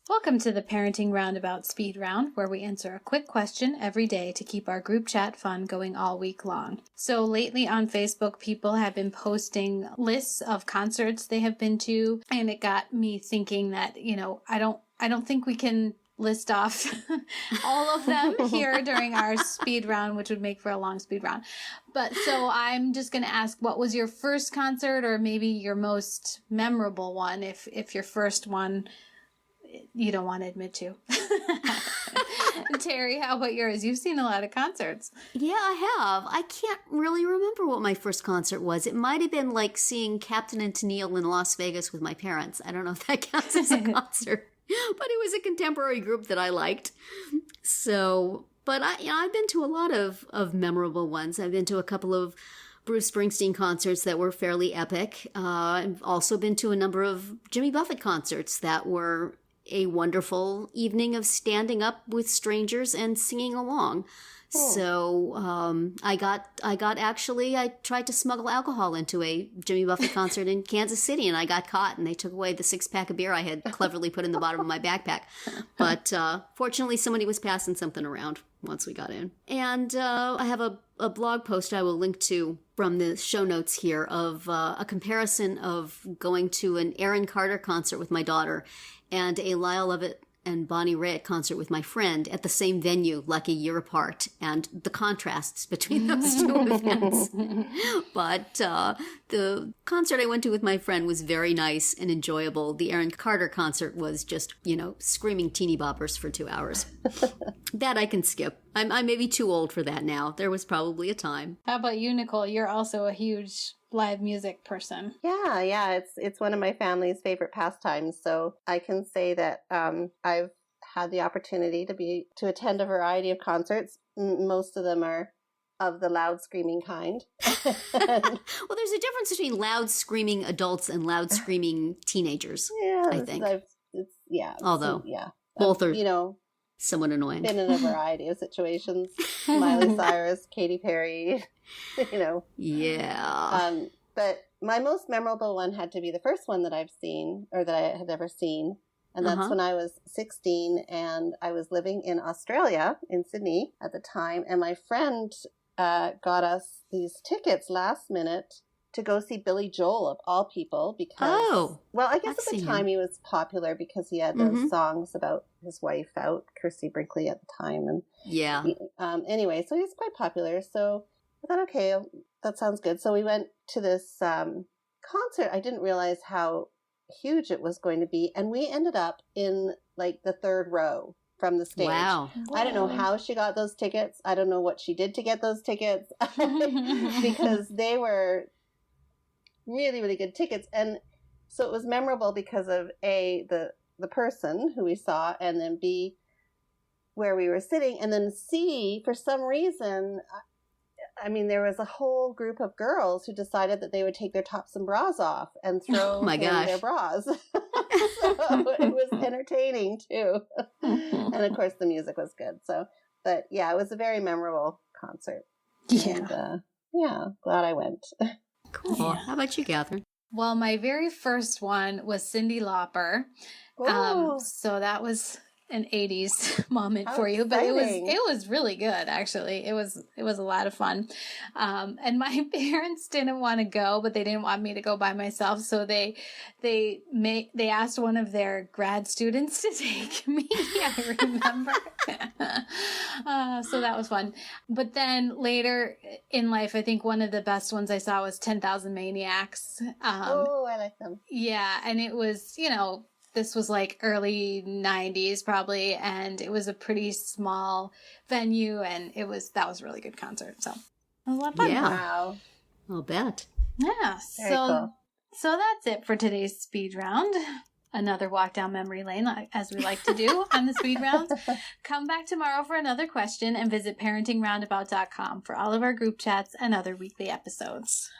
Welcome to the Parenting Roundabout Speed Round, where we answer a quick question every day to keep our group chat fun going all week long. So lately on Facebook, people have been posting lists of concerts they have been to, and it got me thinking that, I don't think we can list off all of them here during our speed round, which would make for a long speed round. But so I'm just going to ask, what was your first concert, or maybe your most memorable one, if your first one you don't want to admit to. Terry, how about yours? You've seen a lot of concerts. Yeah, I have. I can't really remember what my first concert was. It might have been like seeing Captain and Tennille in Las Vegas with my parents. I don't know if that counts as a concert, but it was a contemporary group that I liked. So, but I've been to a lot of memorable ones. I've been to a couple of Bruce Springsteen concerts that were fairly epic. I've also been to a number of Jimmy Buffett concerts that were a wonderful evening of standing up with strangers and singing along. Oh. So I tried to smuggle alcohol into a Jimmy Buffett concert in Kansas City, and I got caught, and they took away the 6-pack of beer I had cleverly put in the bottom of my backpack. But fortunately, somebody was passing something around once we got in. And I have a blog post I will link to from the show notes here of a comparison of going to an Aaron Carter concert with my daughter and a Lyle Lovett and Bonnie Raitt concert with my friend at the same venue, like a year apart, and the contrasts between those two events. But the concert I went to with my friend was very nice and enjoyable. The Aaron Carter concert was just, screaming teeny boppers for 2 hours. That I can skip. I may be too old for that now. There was probably a time. How about you, Nicole? You're also a huge live music person. Yeah. It's one of my family's favorite pastimes. So I can say that I've had the opportunity to attend a variety of concerts. Most of them are of the loud screaming kind. Well, there's a difference between loud screaming adults and loud screaming teenagers. Yeah, I think. Although both are somewhat annoying. Been in a variety of situations. Miley Cyrus, Katy Perry, Yeah. But my most memorable one had to be the first one that I've seen, or that I had ever seen. And that's when I was 16 and I was living in Australia, in Sydney at the time. And my friend got us these tickets last minute to go see Billy Joel, of all people, because, I guess at the time he was popular because he had those songs about his wife out, Kirsty Brinkley, at the time. And anyway, so he's quite popular. So I thought, okay, that sounds good. So we went to this concert. I didn't realize how huge it was going to be. And we ended up in like the third row from the stage. Wow. I don't know how she got those tickets. I don't know what she did to get those tickets because they were really, really good tickets. And so it was memorable because of A, the person who we saw, and then B, where we were sitting, and then C, for some reason, there was a whole group of girls who decided that they would take their tops and bras off and throw in their bras. So it was entertaining too. And of course the music was good. But yeah, it was a very memorable concert. Yeah. And, glad I went. Cool. Yeah. How about you, Catherine? Well, my very first one was Cyndi Lauper. So that was an 80s moment for you, but it was really good, actually. It was a lot of fun. And my parents didn't want to go, but they didn't want me to go by myself, so they asked one of their grad students to take me. I remember. So that was fun. But then later in life, I think one of the best ones I saw was 10,000 Maniacs. I like them. Yeah, and it was, this was like early 90s probably, and it was a pretty small venue, and that was a really good concert. So it was a lot of fun. Yeah. Wow. I'll bet. Yeah. Very cool. So that's it for today's speed round. Another walk down memory lane, as we like to do on the speed round. Come back tomorrow for another question, and visit parentingroundabout.com for all of our group chats and other weekly episodes.